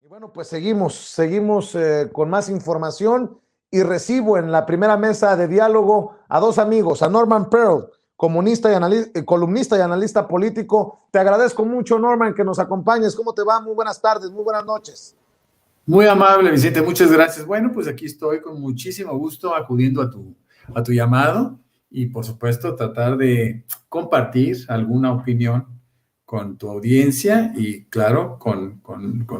Y bueno, pues seguimos con más información y recibo en la primera mesa de diálogo a dos amigos, a Norman Pearl, columnista y analista político. Te agradezco mucho, Norman, que nos acompañes. ¿Cómo te va? Muy buenas tardes, muy buenas noches. Muy amable, Vicente, muchas gracias. Bueno, pues aquí estoy con muchísimo gusto acudiendo a tu llamado y por supuesto tratar de compartir alguna opinión con tu audiencia y claro, con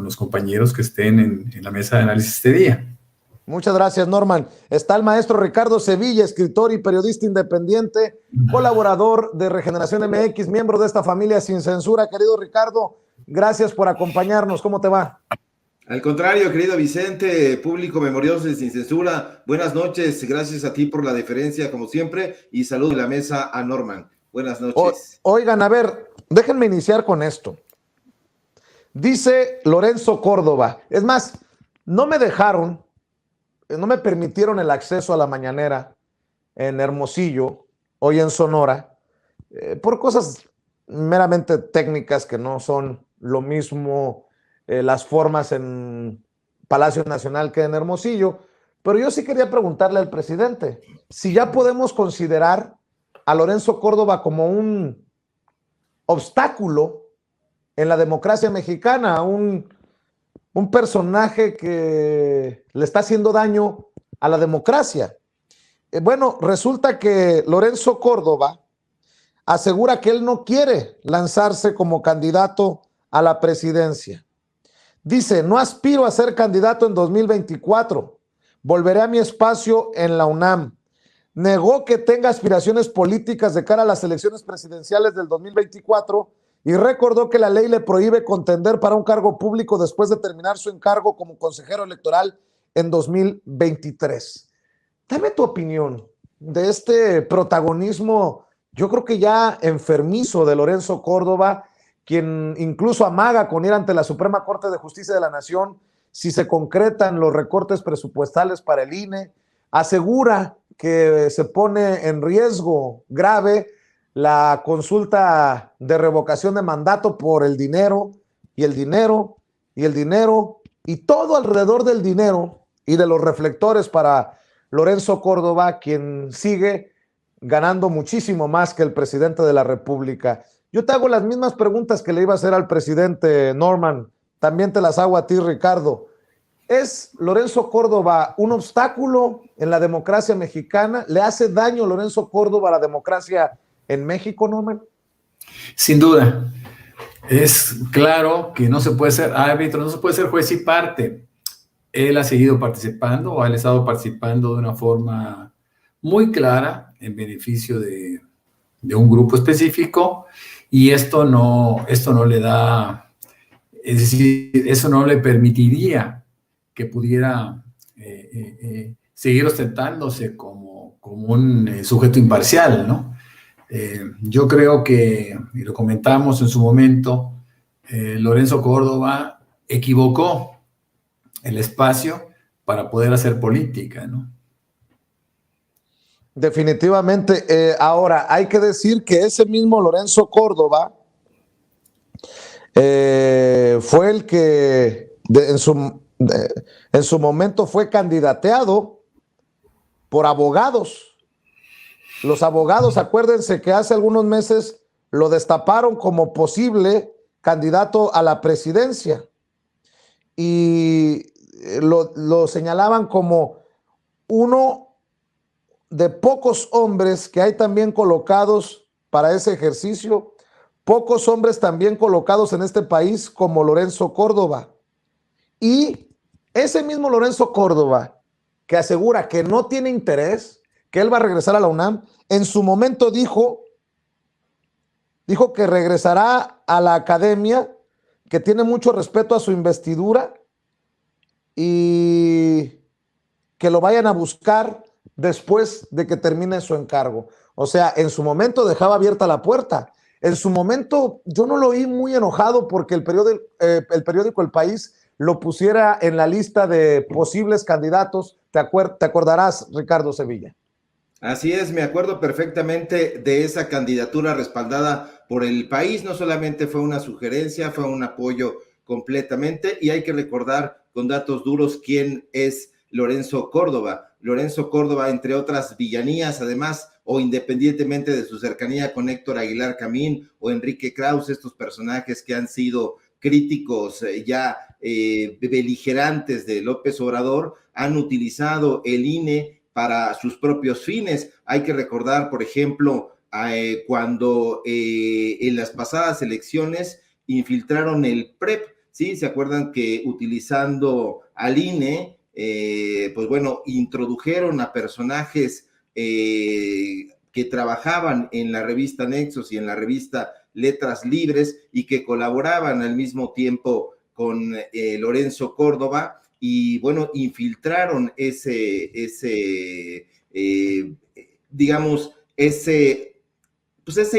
los compañeros que estén en la mesa de análisis este día. Muchas gracias, Norman. Está el maestro Ricardo Sevilla, escritor y periodista independiente, colaborador de Regeneración MX, miembro de esta familia sin censura. Querido Ricardo, gracias por acompañarnos. ¿Cómo te va? Al contrario, querido Vicente, público memorioso y sin censura, buenas noches, gracias a ti por la deferencia como siempre y saludo en la mesa a Norman. Buenas noches. Oigan, a ver, déjenme iniciar con esto. Dice Lorenzo Córdoba, es más, no me permitieron el acceso a la mañanera en Hermosillo, hoy en Sonora, por cosas meramente técnicas que no son lo mismo las formas en Palacio Nacional que en Hermosillo, pero yo sí quería preguntarle al presidente si ya podemos considerar a Lorenzo Córdoba como un obstáculo en la democracia mexicana, un personaje que le está haciendo daño a la democracia. Bueno, resulta que Lorenzo Córdoba asegura que él no quiere lanzarse como candidato a la presidencia. Dice, no aspiro a ser candidato en 2024, volveré a mi espacio en la UNAM. Negó que tenga aspiraciones políticas de cara a las elecciones presidenciales del 2024 y recordó que la ley le prohíbe contender para un cargo público después de terminar su encargo como consejero electoral en 2023. Dame tu opinión de este protagonismo, yo creo que ya enfermizo de Lorenzo Córdoba, quien incluso amaga con ir ante la Suprema Corte de Justicia de la Nación si se concretan los recortes presupuestales para el INE, asegura que se pone en riesgo grave la consulta de revocación de mandato por el dinero y el dinero y el dinero y todo alrededor del dinero y de los reflectores para Lorenzo Córdoba, quien sigue ganando muchísimo más que el presidente de la República. Yo te hago las mismas preguntas que le iba a hacer al presidente Norman, también te las hago a ti, Ricardo. ¿Es Lorenzo Córdoba un obstáculo en la democracia mexicana? ¿Le hace daño Lorenzo Córdoba a la democracia en México, Norman? Sin duda. Es claro que no se puede ser árbitro, no se puede ser juez y parte. Él ha seguido participando o ha estado participando de una forma muy clara en beneficio de un grupo específico y esto no le da, es decir, eso no le permitiría que pudiera seguir ostentándose como un sujeto imparcial, ¿no? Yo creo que, y lo comentamos en su momento, Lorenzo Córdoba equivocó el espacio para poder hacer política, ¿no? Definitivamente. Ahora, hay que decir que ese mismo Lorenzo Córdoba fue el que en su momento fue candidateado por abogados. Los abogados, acuérdense que hace algunos meses lo destaparon como posible candidato a la presidencia y lo señalaban como uno de pocos hombres que hay también colocados para ese ejercicio, pocos hombres también colocados en este país como Lorenzo Córdoba. Y ese mismo Lorenzo Córdoba, que asegura que no tiene interés, que él va a regresar a la UNAM, en su momento dijo que regresará a la academia, que tiene mucho respeto a su investidura y que lo vayan a buscar después de que termine su encargo. O sea, en su momento dejaba abierta la puerta. En su momento yo no lo oí muy enojado porque el periódico El País lo pusiera en la lista de posibles candidatos. ¿Te acordarás, Ricardo Sevilla? Así es, me acuerdo perfectamente de esa candidatura respaldada por El País. No solamente fue una sugerencia, fue un apoyo completamente, y hay que recordar con datos duros quién es Lorenzo Córdoba. Lorenzo Córdoba, entre otras villanías, además, o independientemente de su cercanía con Héctor Aguilar Camín o Enrique Krause, estos personajes que han sido críticos beligerantes de López Obrador, han utilizado el INE para sus propios fines. Hay que recordar, por ejemplo, cuando en las pasadas elecciones infiltraron el PREP, ¿sí? ¿Se acuerdan que utilizando al INE, pues bueno, introdujeron a personajes que trabajaban en la revista Nexos y en la revista Letras Libres y que colaboraban al mismo tiempo con Lorenzo Córdoba, y bueno, infiltraron digamos, ese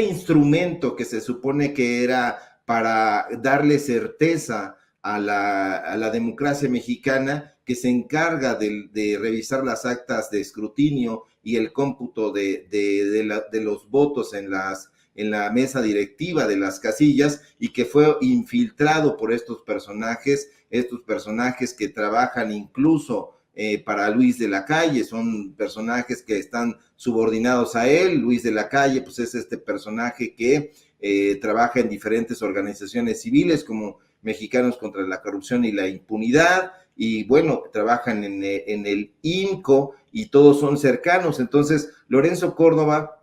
instrumento que se supone que era para darle certeza a la democracia mexicana, que se encarga de revisar las actas de escrutinio y el cómputo de los votos en la mesa directiva de las casillas, y que fue infiltrado por estos personajes que trabajan incluso para Luis de la Calle. Son personajes que están subordinados a él. Luis de la Calle, pues es este personaje que trabaja en diferentes organizaciones civiles como Mexicanos contra la Corrupción y la Impunidad, y bueno, trabajan en el INCO, y todos son cercanos. Entonces, Lorenzo Córdoba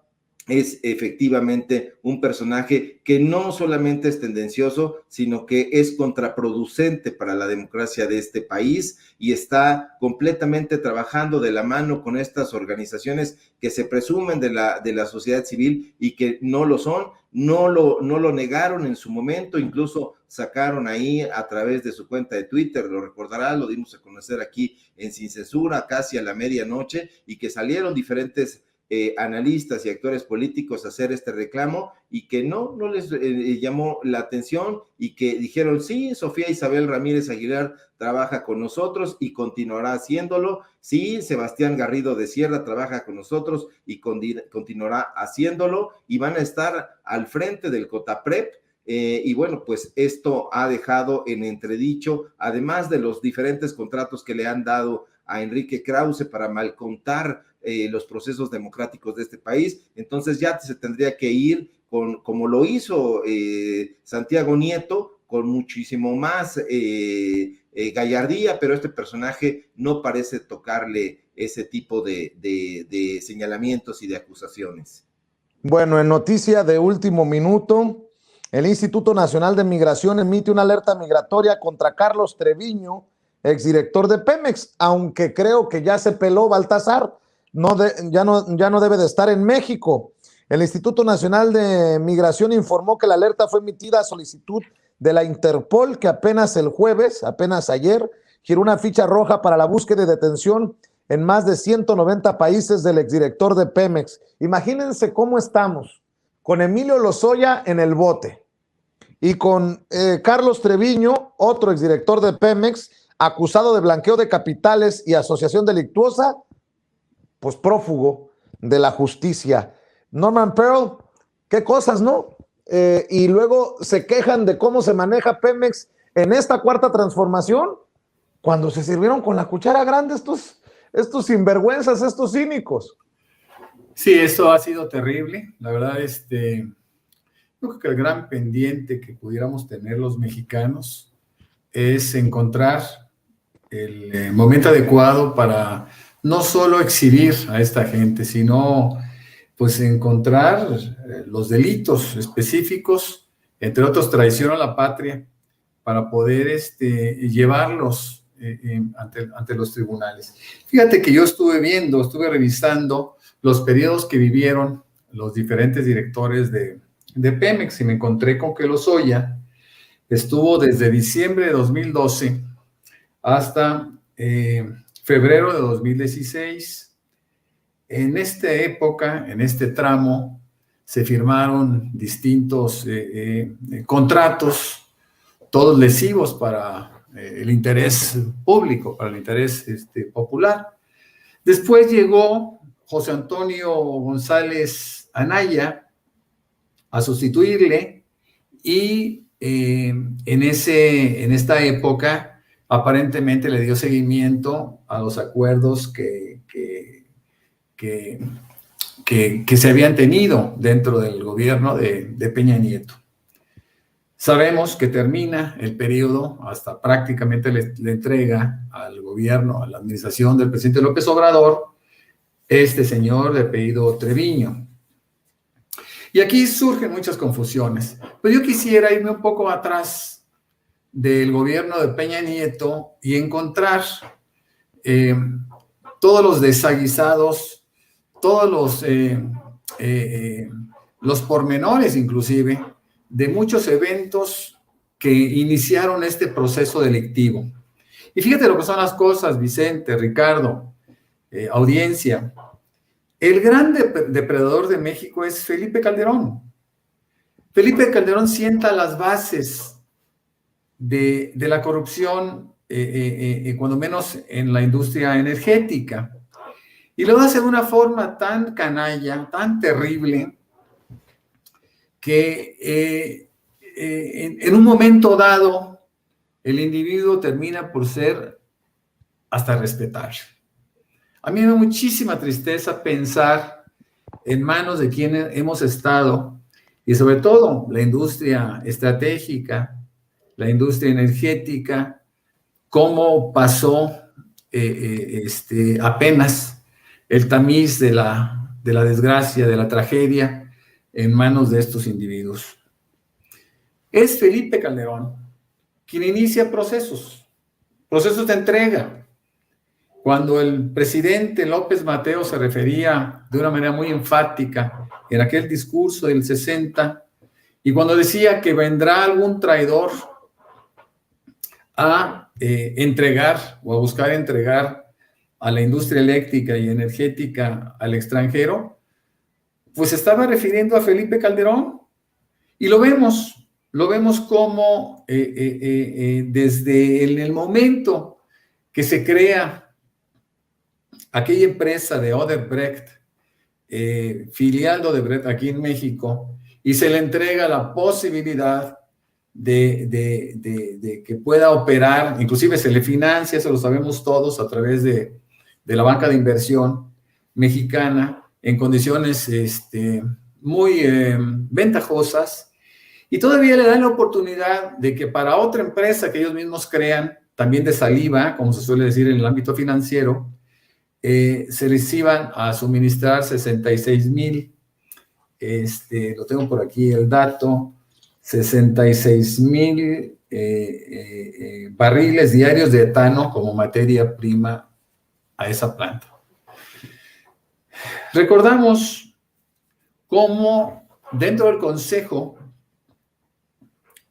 es efectivamente un personaje que no solamente es tendencioso, sino que es contraproducente para la democracia de este país, y está completamente trabajando de la mano con estas organizaciones que se presumen de la sociedad civil y que no lo son. No lo negaron en su momento, incluso sacaron ahí a través de su cuenta de Twitter, lo recordará, lo dimos a conocer aquí en Sin Censura casi a la medianoche, y que salieron diferentes analistas y actores políticos a hacer este reclamo, y que no les llamó la atención, y que dijeron: sí, Sofía Isabel Ramírez Aguilar trabaja con nosotros y continuará haciéndolo. Sí, Sebastián Garrido de Sierra trabaja con nosotros y continuará haciéndolo, y van a estar al frente del COTAPREP. Y bueno, pues esto ha dejado en entredicho, además de los diferentes contratos que le han dado a Enrique Krause para malcontar los procesos democráticos de este país. Entonces ya se tendría que ir como lo hizo Santiago Nieto, con muchísimo más gallardía, pero este personaje no parece tocarle ese tipo de señalamientos y de acusaciones. Bueno, en noticia de último minuto, el Instituto Nacional de Migración emite una alerta migratoria contra Carlos Treviño, exdirector de Pemex, aunque creo que ya se peló Baltasar, ya no debe de estar en México. El Instituto Nacional de Migración informó que la alerta fue emitida a solicitud de la Interpol, que apenas el jueves, apenas ayer, giró una ficha roja para la búsqueda y detención en más de 190 países del exdirector de Pemex. Imagínense cómo estamos, con Emilio Lozoya en el bote y con Carlos Treviño, otro exdirector de Pemex, acusado de blanqueo de capitales y asociación delictuosa, pues prófugo de la justicia. Norman Pearl, qué cosas, ¿no? Y luego se quejan de cómo se maneja Pemex en esta cuarta transformación, cuando se sirvieron con la cuchara grande estos sinvergüenzas, estos cínicos. Sí, esto ha sido terrible. La verdad, yo creo que el gran pendiente que pudiéramos tener los mexicanos es encontrar el momento adecuado para no solo exhibir a esta gente, sino pues encontrar los delitos específicos, entre otros traición a la patria, para poder llevarlos ante los tribunales. Fíjate que yo estuve revisando los periodos que vivieron los diferentes directores de Pemex, y me encontré con que Lozoya estuvo desde diciembre de 2012 hasta febrero de 2016. En esta época, en este tramo, se firmaron distintos contratos, todos lesivos para el interés público, para el interés popular. Después llegó José Antonio González Anaya a sustituirle, y en esta época aparentemente le dio seguimiento a los acuerdos que se habían tenido dentro del gobierno de Peña Nieto. Sabemos que termina el periodo, hasta prácticamente le entrega al gobierno, a la administración del presidente López Obrador, este señor de apellido Treviño. Y aquí surgen muchas confusiones. Pero yo quisiera irme un poco atrás del gobierno de Peña Nieto y encontrar todos los desaguisados, todos los pormenores inclusive, de muchos eventos que iniciaron este proceso delictivo. Y fíjate lo que son las cosas, Vicente, Ricardo, audiencia. El gran depredador de México es Felipe Calderón. Felipe Calderón sienta las bases de la corrupción, cuando menos en la industria energética. Y lo hace de una forma tan canalla, tan terrible, que en un momento dado el individuo termina por ser hasta respetable. A mí me da muchísima tristeza pensar en manos de quienes hemos estado, y sobre todo la industria estratégica, la industria energética, cómo pasó apenas el tamiz de la desgracia, de la tragedia, en manos de estos individuos. Es Felipe Calderón quien inicia procesos de entrega. Cuando el presidente López Mateo se refería de una manera muy enfática en aquel discurso del 60, y cuando decía que vendrá algún traidor a entregar o a buscar entregar a la industria eléctrica y energética al extranjero, pues estaba refiriendo a Felipe Calderón. Y lo vemos como desde el momento que se crea aquella empresa de Odebrecht, filial de Odebrecht aquí en México, y se le entrega la posibilidad de que pueda operar, inclusive se le financia, eso lo sabemos todos, a través de la banca de inversión mexicana, en condiciones muy ventajosas, y todavía le dan la oportunidad de que para otra empresa que ellos mismos crean, también de saliva, como se suele decir en el ámbito financiero, se les iban a suministrar 66,000, lo tengo por aquí el dato, 66,000 barriles diarios de etano como materia prima a esa planta. Recordamos cómo dentro del Consejo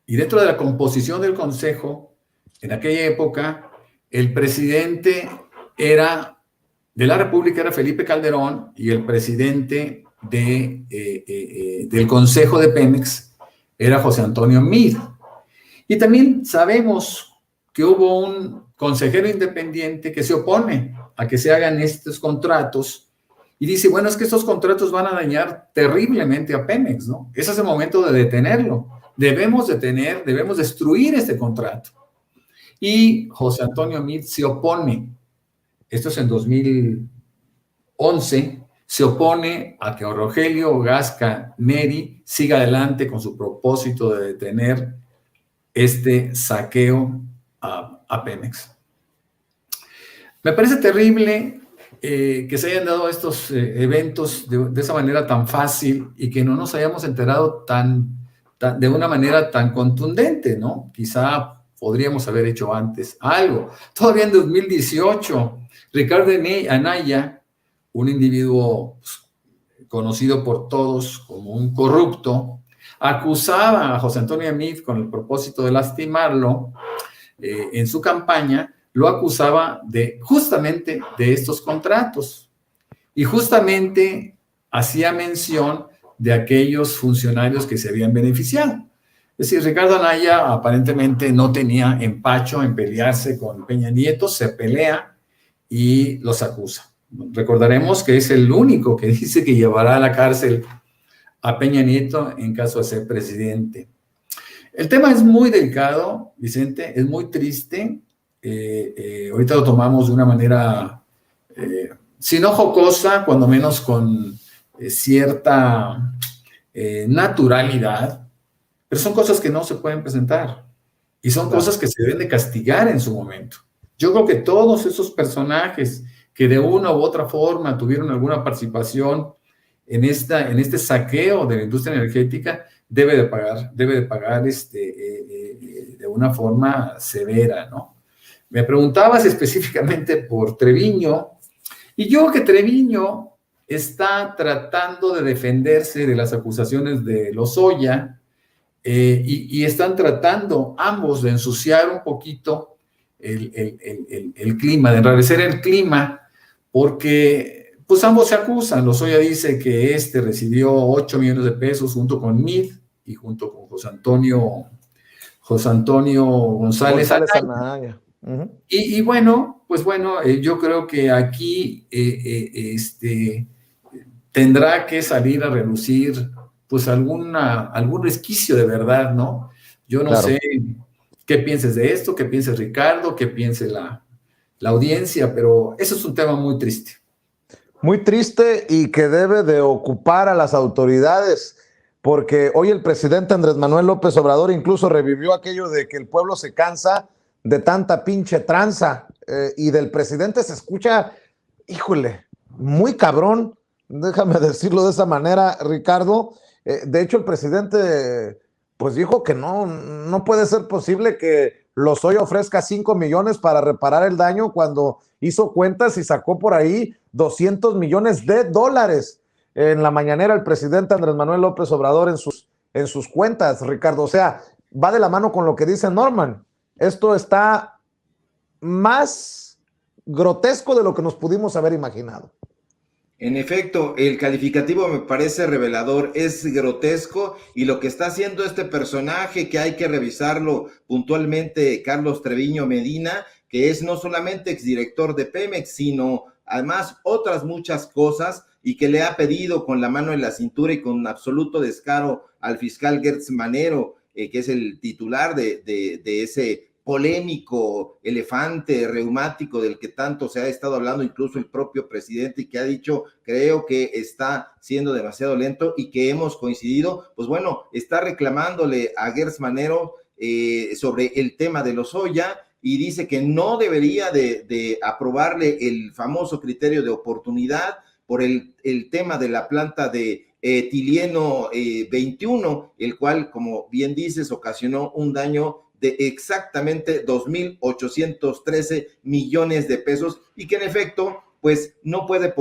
y dentro de la composición del Consejo, en aquella época, el presidente de la República era Felipe Calderón, y el presidente del Consejo de Pemex era José Antonio Meade. Y también sabemos que hubo un consejero independiente que se opone a que se hagan estos contratos, y dice, bueno, es que estos contratos van a dañar terriblemente a Pemex, ¿no? Ese es el momento de detenerlo. Debemos destruir este contrato. Y José Antonio Meade se opone. Esto es en 2011. Se opone a que Rogelio Gasca Neri siga adelante con su propósito de detener este saqueo a Pemex. Me parece terrible que se hayan dado estos eventos de esa manera tan fácil, y que no nos hayamos enterado de una manera tan contundente, ¿no? Quizá podríamos haber hecho antes algo. Todavía en 2018, Ricardo Anaya, un individuo conocido por todos como un corrupto, acusaba a José Antonio Meade con el propósito de lastimarlo en su campaña. Lo acusaba justamente de estos contratos, y justamente hacía mención de aquellos funcionarios que se habían beneficiado. Es decir, Ricardo Anaya aparentemente no tenía empacho en pelearse con Peña Nieto, se pelea y los acusa. Recordaremos que es el único que dice que llevará a la cárcel a Peña Nieto en caso de ser presidente. El tema es muy delicado, Vicente, es muy triste. Ahorita lo tomamos de una manera, si no jocosa, cuando menos con cierta naturalidad, pero son cosas que no se pueden presentar y son Claro. cosas que se deben de castigar en su momento. Yo creo que todos esos personajes que de una u otra forma tuvieron alguna participación en este saqueo de la industria energética, debe de pagar de una forma severa, ¿no? Me preguntabas específicamente por Treviño, y yo creo que Treviño está tratando de defenderse de las acusaciones de Lozoya, y están tratando ambos de ensuciar un poquito el clima, de enrarecer el clima, porque pues ambos se acusan. Lozoya dice que recibió 8 millones de pesos junto con Mid y junto con José Antonio González Anaya. Uh-huh. y bueno, pues bueno, yo creo que aquí tendrá que salir a relucir pues algún resquicio de verdad, ¿no? Yo no Claro. sé qué pienses de esto, qué pienses Ricardo, qué piense la audiencia, pero eso es un tema muy triste. Muy triste y que debe de ocupar a las autoridades, porque hoy el presidente Andrés Manuel López Obrador incluso revivió aquello de que el pueblo se cansa de tanta pinche tranza, y del presidente se escucha, híjole, muy cabrón, déjame decirlo de esa manera, Ricardo. De hecho, el presidente pues dijo que no puede ser posible que Lozoya ofrezca 5 millones para reparar el daño cuando hizo cuentas y sacó por ahí 200 millones de dólares. En la mañanera el presidente Andrés Manuel López Obrador en sus cuentas, Ricardo. O sea, va de la mano con lo que dice Norman. Esto está más grotesco de lo que nos pudimos haber imaginado. En efecto, el calificativo me parece revelador, es grotesco, y lo que está haciendo este personaje, que hay que revisarlo puntualmente, Carlos Treviño Medina, que es no solamente exdirector de Pemex, sino además otras muchas cosas, y que le ha pedido con la mano en la cintura y con absoluto descaro al fiscal Gertz Manero, que es el titular de ese polémico elefante reumático del que tanto se ha estado hablando, incluso el propio presidente, y que ha dicho, creo que está siendo demasiado lento, y que hemos coincidido, pues bueno, está reclamándole a Gertz Manero sobre el tema de Lozoya, y dice que no debería de aprobarle el famoso criterio de oportunidad por el tema de la planta de etileno 21, el cual, como bien dices, ocasionó un daño de exactamente 2.813 millones de pesos, y que en efecto pues no puede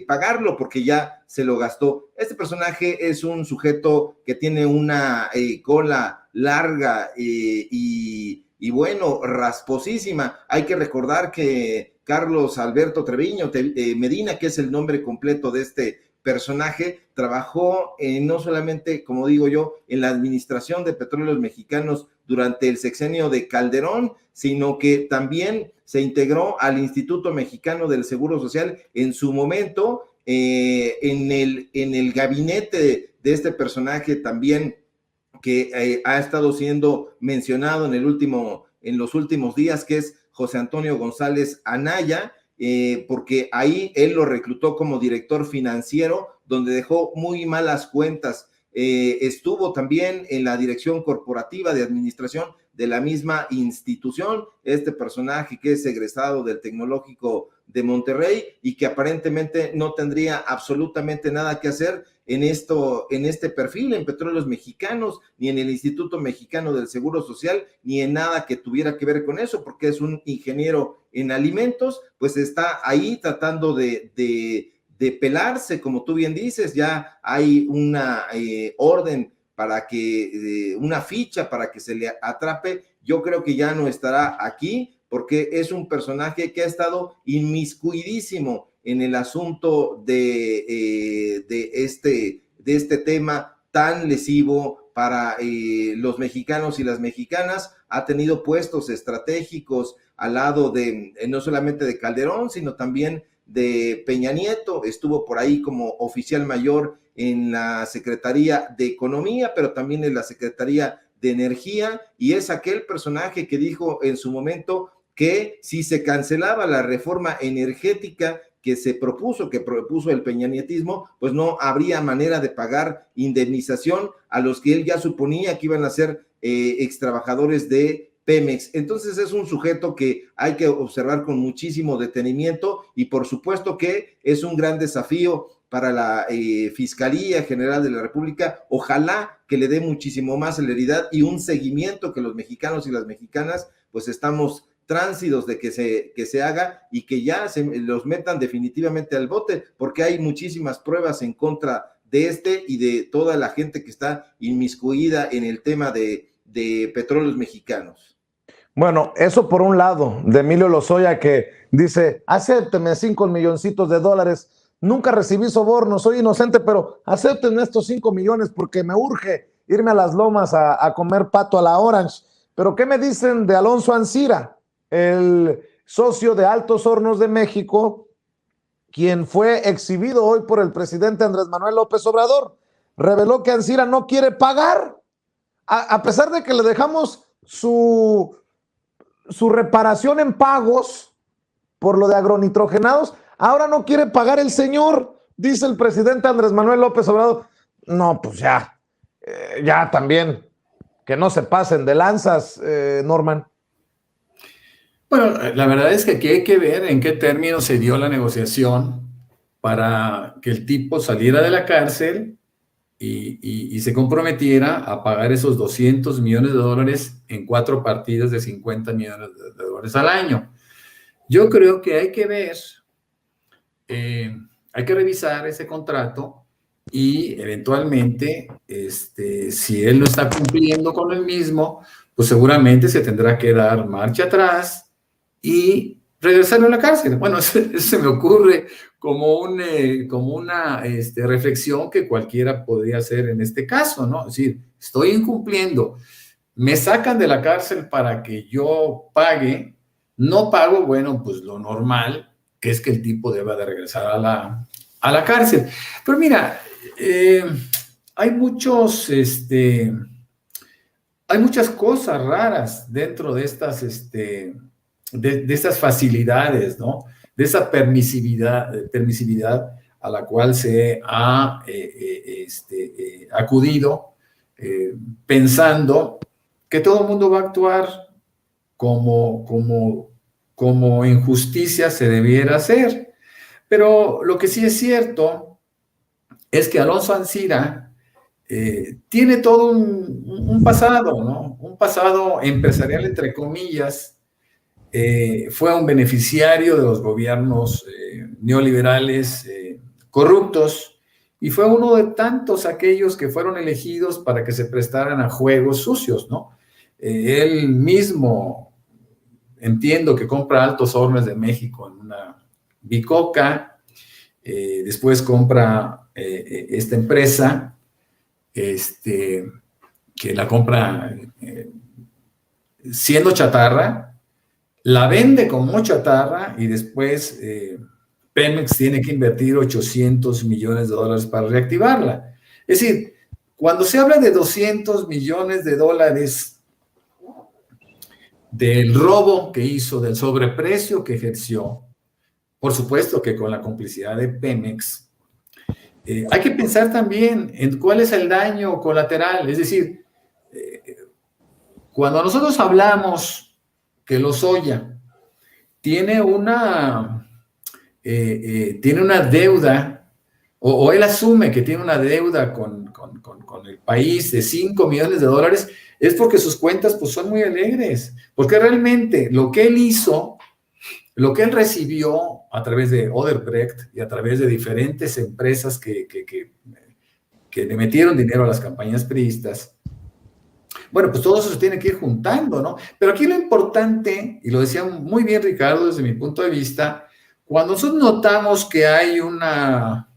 pagarlo porque ya se lo gastó. Este personaje es un sujeto que tiene una cola larga y bueno, rasposísima. Hay que recordar que Carlos Alberto Treviño Medina, que es el nombre completo de este personaje, trabajó no solamente, como digo yo, en la administración de Petróleos Mexicanos durante el sexenio de Calderón, sino que también se integró al Instituto Mexicano del Seguro Social en su momento, en el gabinete de este personaje también, que ha estado siendo mencionado en los últimos días, que es José Antonio González Anaya, porque ahí él lo reclutó como director financiero, donde dejó muy malas cuentas. Estuvo también en la dirección corporativa de administración de la misma institución, este personaje que es egresado del Tecnológico de Monterrey y que aparentemente no tendría absolutamente nada que hacer en este perfil, en Petróleos Mexicanos, ni en el Instituto Mexicano del Seguro Social, ni en nada que tuviera que ver con eso, porque es un ingeniero en alimentos, pues está ahí tratando de pelarse, como tú bien dices. Ya hay una orden para que, una ficha para que se le atrape. Yo creo que ya no estará aquí, porque es un personaje que ha estado inmiscuidísimo en el asunto de este tema tan lesivo para los mexicanos y las mexicanas. Ha tenido puestos estratégicos al lado de no solamente de Calderón, sino también de Peña Nieto. Estuvo por ahí como oficial mayor en la Secretaría de Economía, pero también en la Secretaría de energía, y es aquel personaje que dijo en su momento que si se cancelaba la reforma energética que propuso el peñanietismo, pues no habría manera de pagar indemnización a los que él ya suponía que iban a ser extrabajadores de Pemex. Entonces es un sujeto que hay que observar con muchísimo detenimiento, y por supuesto que es un gran desafío para la Fiscalía General de la República. Ojalá que le dé muchísimo más celeridad y un seguimiento que los mexicanos y las mexicanas pues estamos tránsidos de que se haga, y que ya los metan definitivamente al bote, porque hay muchísimas pruebas en contra de y de toda la gente que está inmiscuida en el tema de petróleos mexicanos. Bueno, eso por un lado, de Emilio Lozoya, que dice, acépteme $5 milloncitos, nunca recibí soborno, soy inocente, pero acéptenme estos 5 millones porque me urge irme a las lomas a comer pato a la Orange. Pero ¿qué me dicen de Alonso Ancira, el socio de Altos Hornos de México, quien fue exhibido hoy por el presidente Andrés Manuel López Obrador? Reveló que Ancira no quiere pagar, a pesar de que le dejamos su reparación en pagos por lo de agronitrogenados. Ahora no quiere pagar el señor, dice el presidente Andrés Manuel López Obrador. No, pues ya también, que no se pasen de lanzas, Norman. Bueno, la verdad es que aquí hay que ver en qué términos se dio la negociación para que el tipo saliera de la cárcel y se comprometiera a pagar esos $200 millones en 4 partidas de $50 millones al año. Yo creo que hay que ver, hay que revisar ese contrato y eventualmente, si él no está cumpliendo con el mismo, pues seguramente se tendrá que dar marcha atrás y regresarlo a la cárcel. Bueno, eso se me ocurre como una reflexión que cualquiera podría hacer en este caso, ¿no? Es decir, estoy incumpliendo, me sacan de la cárcel para que yo pague, no pago, bueno, pues lo normal, que es que el tipo deba de regresar a la cárcel. Pero mira, hay muchas cosas raras dentro de estas, de estas facilidades, ¿no? De esa permisividad a la cual se ha acudido, pensando que todo el mundo va a actuar como en justicia se debiera hacer. Pero lo que sí es cierto es que Alonso Ancira tiene todo un pasado, ¿no? Un pasado empresarial, entre comillas. Fue un beneficiario de los gobiernos neoliberales corruptos, y fue uno de tantos aquellos que fueron elegidos para que se prestaran a juegos sucios, ¿no? Él mismo, entiendo que compra Altos Hornos de México en una bicoca, después compra esta empresa, que la compra siendo chatarra, la vende como chatarra, y después Pemex tiene que invertir $800 millones para reactivarla. Es decir, cuando se habla de $200 millones del robo que hizo, del sobreprecio que ejerció, por supuesto que con la complicidad de Pemex, hay que pensar también en cuál es el daño colateral. Es decir, cuando nosotros hablamos que Lozoya tiene una deuda, o él asume que tiene una deuda con el país de $5 millones, es porque sus cuentas pues son muy alegres, porque realmente lo que él hizo, lo que él recibió a través de Odebrecht y a través de diferentes empresas que le metieron dinero a las campañas priistas, bueno, pues todo eso se tiene que ir juntando, ¿no? Pero aquí lo importante, y lo decía muy bien Ricardo desde mi punto de vista, cuando nosotros notamos que hay una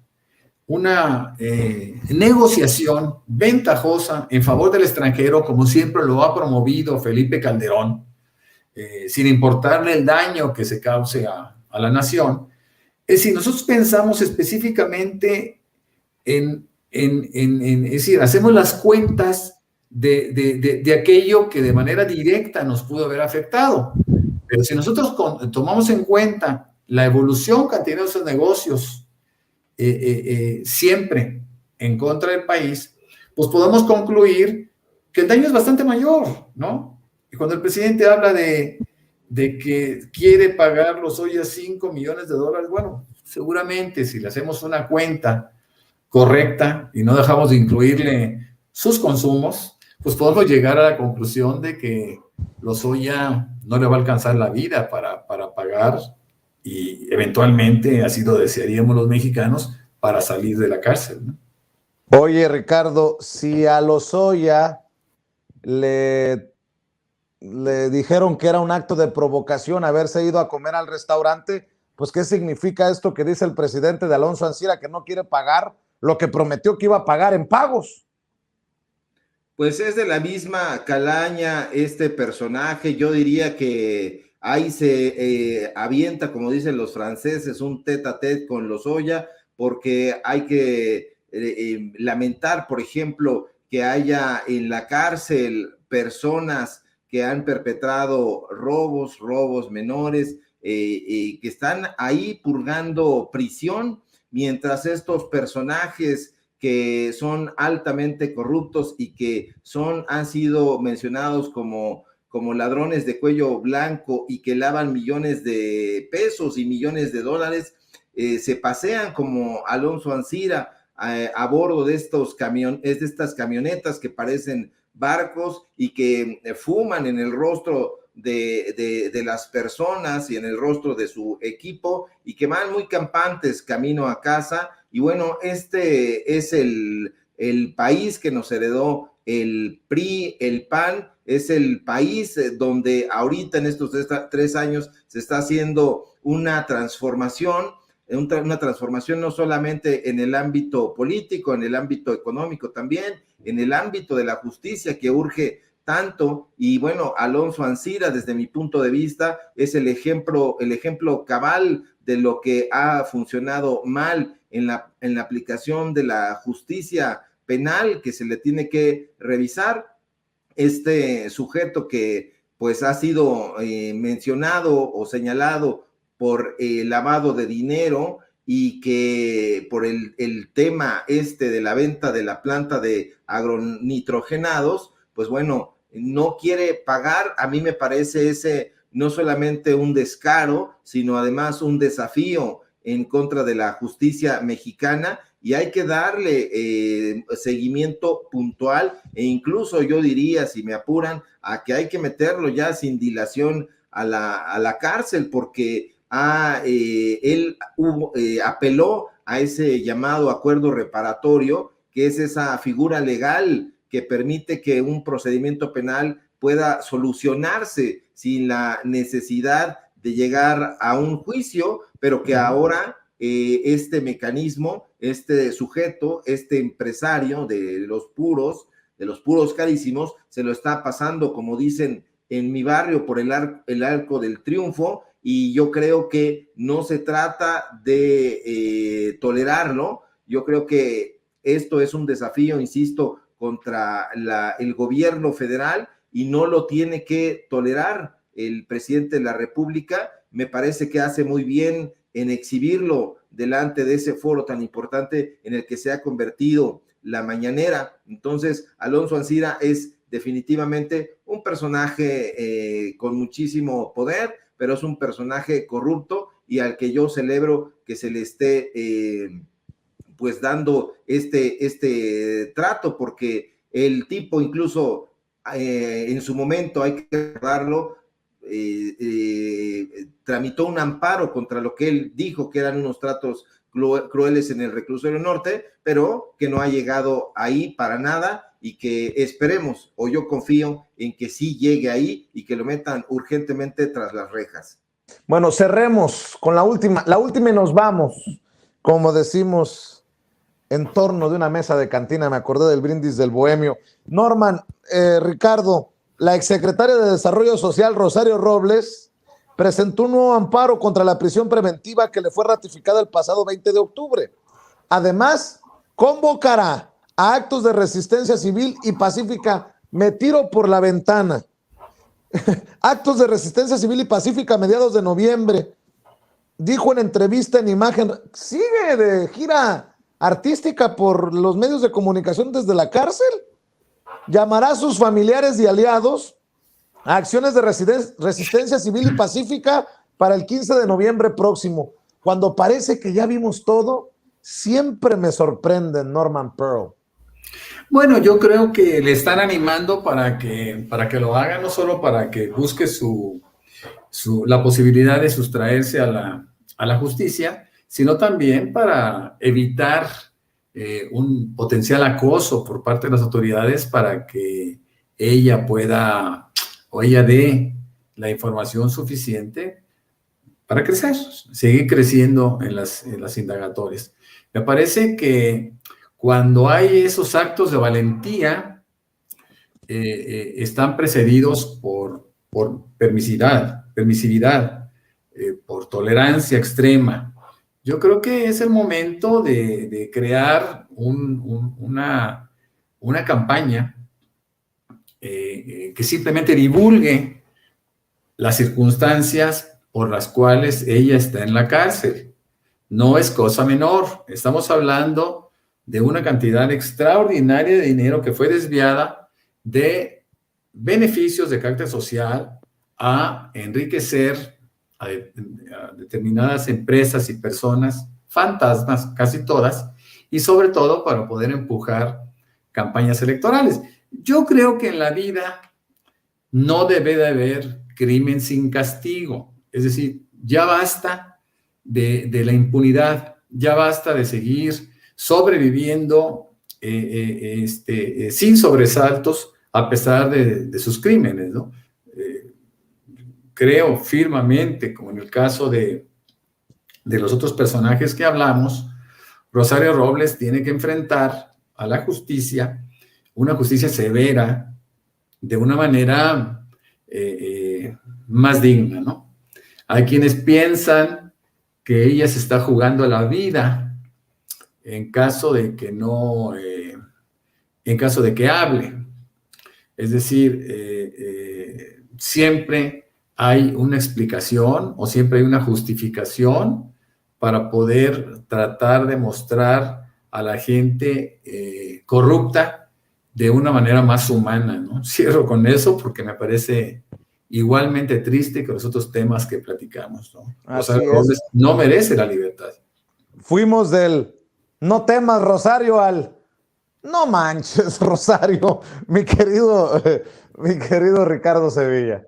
negociación ventajosa en favor del extranjero, como siempre lo ha promovido Felipe Calderón, sin importarle el daño que se cause a la nación, es decir, nosotros pensamos específicamente es decir, hacemos las cuentas de aquello que de manera directa nos pudo haber afectado. Pero si nosotros tomamos en cuenta la evolución que han tenido esos negocios siempre en contra del país, pues podemos concluir que el daño es bastante mayor, ¿no? Y cuando el presidente habla de que quiere pagar los Lozoya $5 millones, bueno, seguramente si le hacemos una cuenta correcta y no dejamos de incluirle sus consumos, pues podemos llegar a la conclusión de que Lozoya no le va a alcanzar la vida para pagar, y eventualmente, así lo desearíamos los mexicanos, para salir de la cárcel, ¿no? Oye, Ricardo, si a Lozoya le dijeron que era un acto de provocación haberse ido a comer al restaurante, pues ¿qué significa esto que dice el presidente de Alonso Ancira, que no quiere pagar lo que prometió que iba a pagar en pagos? Pues es de la misma calaña este personaje. Yo diría que ahí se avienta, como dicen los franceses, un tete a tete con Lozoya, porque hay que lamentar, por ejemplo, que haya en la cárcel personas que han perpetrado robos menores, que están ahí purgando prisión, mientras estos personajes que son altamente corruptos y que han sido mencionados como ladrones de cuello blanco y que lavan millones de pesos y millones de dólares, se pasean como Alonso Ancira a bordo de estas camionetas que parecen barcos y que fuman en el rostro de las personas y en el rostro de su equipo, y que van muy campantes camino a casa. Y bueno, este es el país que nos heredó el PRI, el PAN. Es el país donde ahorita en estos 3 años se está haciendo una transformación no solamente en el ámbito político, en el ámbito económico también, en el ámbito de la justicia que urge tanto. Y bueno, Alonso Ancira, desde mi punto de vista, es el ejemplo cabal de lo que ha funcionado mal en la aplicación de la justicia penal, que se le tiene que revisar. Este sujeto que pues ha sido mencionado o señalado por lavado de dinero, y que por el tema de la venta de la planta de agronitrogenados, pues bueno, no quiere pagar. A mí me parece ese no solamente un descaro, sino además un desafío en contra de la justicia mexicana, y hay que darle seguimiento puntual, e incluso yo diría, si me apuran, a que hay que meterlo ya sin dilación a la cárcel, porque él apeló a ese llamado acuerdo reparatorio, que es esa figura legal que permite que un procedimiento penal pueda solucionarse sin la necesidad de llegar a un juicio, pero que ahora este mecanismo, este sujeto, este empresario de los puros carísimos, se lo está pasando, como dicen en mi barrio, por el arco del triunfo. Y yo creo que no se trata de tolerarlo. Yo creo que esto es un desafío, insisto, contra el gobierno federal, y no lo tiene que tolerar el presidente de la República. Me parece que hace muy bien en exhibirlo delante de ese foro tan importante en el que se ha convertido la mañanera. Entonces, Alonso Ancira es definitivamente un personaje con muchísimo poder, pero es un personaje corrupto, y al que yo celebro que se le esté pues dando este trato, porque el tipo incluso en su momento, hay que recordarlo, tramitó un amparo contra lo que él dijo que eran unos tratos crueles en el reclusorio norte, pero que no ha llegado ahí para nada, y que esperemos, o yo confío en que sí llegue ahí y que lo metan urgentemente tras las rejas. Bueno, cerremos con la última y nos vamos, como decimos, en torno de una mesa de cantina. Me acordé del brindis del bohemio. Norman, Ricardo, la exsecretaria de Desarrollo Social, Rosario Robles, presentó un nuevo amparo contra la prisión preventiva que le fue ratificada el pasado 20 de octubre. Además, convocará a actos de resistencia civil y pacífica Me tiro por la ventana. Actos de resistencia civil y pacífica a mediados de noviembre. Dijo en entrevista en Imagen, sigue de gira artística por los medios de comunicación desde la cárcel. Llamará a sus familiares y aliados a acciones de resistencia civil y pacífica para el 15 de noviembre próximo. Cuando parece que ya vimos todo, siempre me sorprende Norman Pearl. Bueno, yo creo que le están animando para que lo haga, no solo para que busque la posibilidad de sustraerse a la justicia, sino también para evitar un potencial acoso por parte de las autoridades para que ella pueda o ella dé la información suficiente para crecer, seguir creciendo en las indagatorias. Me parece que cuando hay esos actos de valentía, están precedidos por permisividad, por tolerancia extrema. Yo creo que es el momento de crear una campaña que simplemente divulgue las circunstancias por las cuales ella está en la cárcel. No es cosa menor. Estamos hablando de una cantidad extraordinaria de dinero que fue desviada de beneficios de carácter social a enriquecer a determinadas empresas y personas, fantasmas, casi todas, y sobre todo para poder empujar campañas electorales. Yo creo que en la vida no debe de haber crimen sin castigo. Es decir, ya basta de la impunidad, ya basta de seguir sobreviviendo sin sobresaltos a pesar de sus crímenes, ¿no? Creo firmemente, como en el caso de los otros personajes que hablamos, Rosario Robles tiene que enfrentar a la justicia, una justicia severa, de una manera más digna, ¿no? Hay quienes piensan que ella se está jugando la vida en caso de que no, en caso de que hable. Es decir, siempre hay una explicación o siempre hay una justificación para poder tratar de mostrar a la gente corrupta de una manera más humana, ¿no? Cierro con eso porque me parece igualmente triste que los otros temas que platicamos, ¿no? Rosario Robles no merece la libertad. Fuimos del no temas, Rosario, al no manches, Rosario, mi querido Ricardo Sevilla.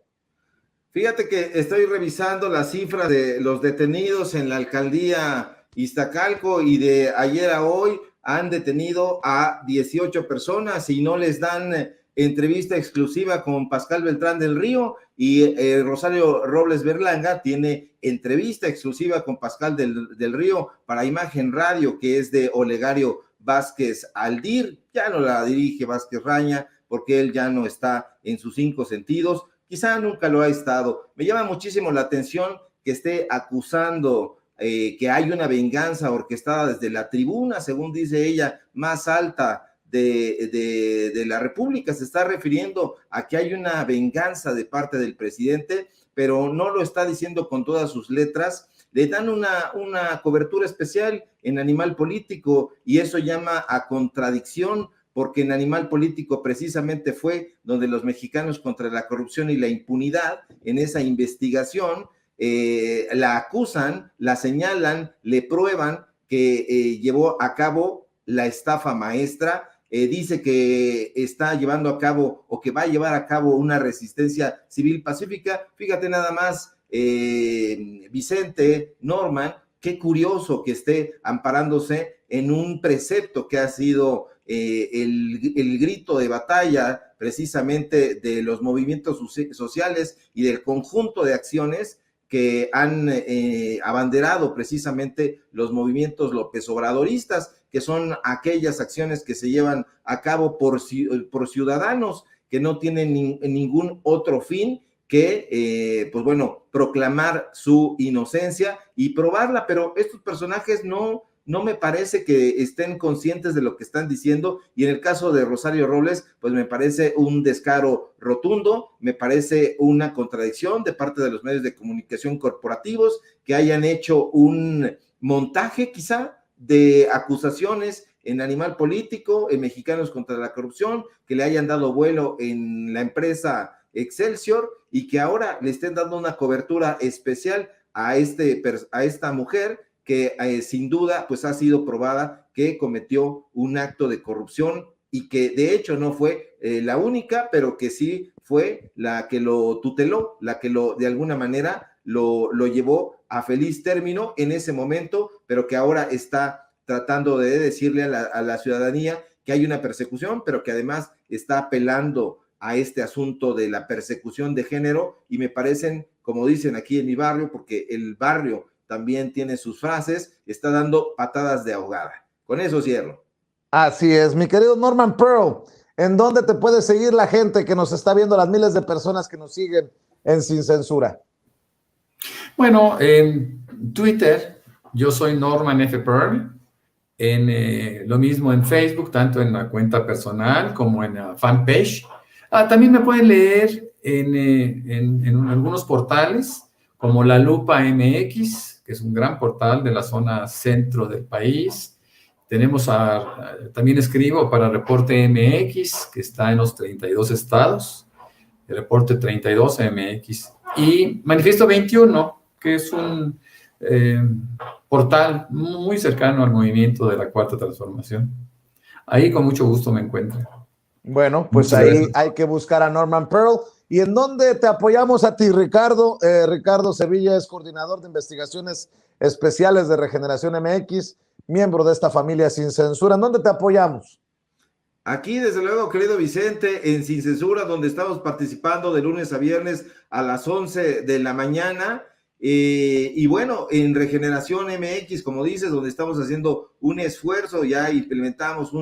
Fíjate que estoy revisando las cifras de los detenidos en la alcaldía Iztacalco y de ayer a hoy han detenido a 18 personas y no les dan entrevista exclusiva con Pascal Beltrán del Río, y Rosario Robles Berlanga tiene entrevista exclusiva con Pascal del Río para Imagen Radio, que es de Olegario Vázquez Aldir. Ya no la dirige Vázquez Raña porque él ya no está en sus 5 sentidos, quizá nunca lo ha estado. Me llama muchísimo la atención que esté acusando que hay una venganza orquestada desde la tribuna, según dice ella, más alta de la República. Se está refiriendo a que hay una venganza de parte del presidente, pero no lo está diciendo con todas sus letras. Le dan una cobertura especial en Animal Político y eso llama a contradicción, porque en Animal Político precisamente fue donde los mexicanos contra la corrupción y la impunidad, en esa investigación, la acusan, la señalan, le prueban que llevó a cabo la estafa maestra. Dice que está llevando a cabo o que va a llevar a cabo una resistencia civil pacífica. Fíjate nada más, Vicente, Norman, qué curioso que esté amparándose en un precepto que ha sido el grito de batalla precisamente de los movimientos sociales y del conjunto de acciones que han abanderado precisamente los movimientos López Obradoristas, que son aquellas acciones que se llevan a cabo por ciudadanos que no tienen ningún otro fin que, pues bueno, proclamar su inocencia y probarla. Pero estos personajes no no me parece que estén conscientes de lo que están diciendo, y en el caso de Rosario Robles, pues me parece un descaro rotundo, me parece una contradicción de parte de los medios de comunicación corporativos que hayan hecho un montaje quizá de acusaciones en Animal Político, en Mexicanos contra la Corrupción, que le hayan dado vuelo en la empresa Excelsior y que ahora le estén dando una cobertura especial a esta mujer que sin duda pues ha sido probada que cometió un acto de corrupción y que de hecho no fue la única, pero que sí fue la que lo tuteló, la que de alguna manera lo llevó a feliz término en ese momento, pero que ahora está tratando de decirle a la ciudadanía que hay una persecución, pero que además está apelando a este asunto de la persecución de género, y me parecen, como dicen aquí en mi barrio, porque el barrio también tiene sus frases, está dando patadas de ahogada. Con eso cierro. Así es, mi querido Norman Pearl, ¿en dónde te puede seguir la gente que nos está viendo, las miles de personas que nos siguen en Sin Censura? Bueno, en Twitter, yo soy Norman F. Pearl, lo mismo en Facebook, tanto en la cuenta personal como en la fanpage. También me pueden leer en algunos portales, como La Lupa MX, que es un gran portal de la zona centro del país. También escribo para Reporte MX, que está en los 32 estados, el Reporte 32 MX. Y Manifiesto 21, que es un portal muy cercano al movimiento de la Cuarta Transformación. Ahí con mucho gusto me encuentro. Bueno, pues muchas ahí gracias. Hay que buscar a Norman Pearl. ¿Y en dónde te apoyamos a ti, Ricardo? Ricardo Sevilla es coordinador de investigaciones especiales de Regeneración MX, miembro de esta familia Sin Censura. ¿En dónde te apoyamos? Aquí, desde luego, querido Vicente, en Sin Censura, donde estamos participando de lunes a viernes a las 11 de la mañana. Y bueno, en Regeneración MX, como dices, donde estamos haciendo un esfuerzo, ya implementamos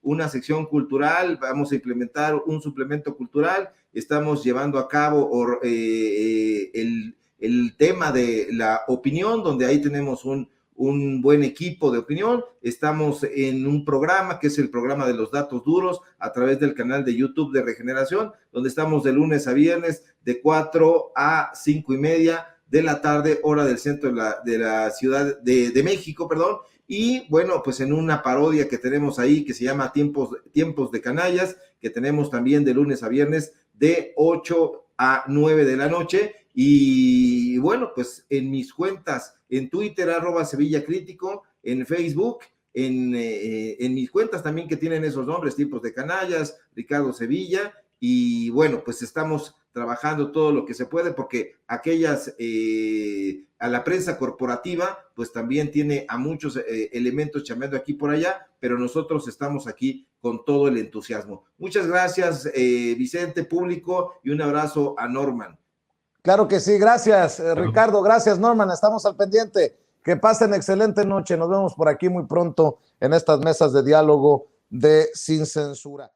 una sección cultural, vamos a implementar un suplemento cultural, estamos llevando a cabo el tema de la opinión, donde ahí tenemos un buen equipo de opinión. Estamos en un programa que es el programa de los datos duros a través del canal de YouTube de Regeneración, donde estamos de lunes a viernes de 4 a 5:30 de la tarde, hora del centro de la Ciudad de México, perdón. Y bueno, pues en una parodia que tenemos ahí que se llama Tiempos de Canallas, que tenemos también de lunes a viernes de 8 a 9 de la noche. Y bueno, pues en mis cuentas, en Twitter, @SevillaCrítico, en Facebook, en mis cuentas también que tienen esos nombres, Tiempos de Canallas, Ricardo Sevilla, y bueno, pues estamos trabajando todo lo que se puede, porque a la prensa corporativa, pues también tiene a muchos elementos chambeando aquí por allá, pero nosotros estamos aquí con todo el entusiasmo. Muchas gracias, Vicente, público, y un abrazo a Norman. Claro que sí, gracias, Ricardo, gracias, Norman, estamos al pendiente. Que pasen excelente noche, nos vemos por aquí muy pronto en estas mesas de diálogo de Sin Censura.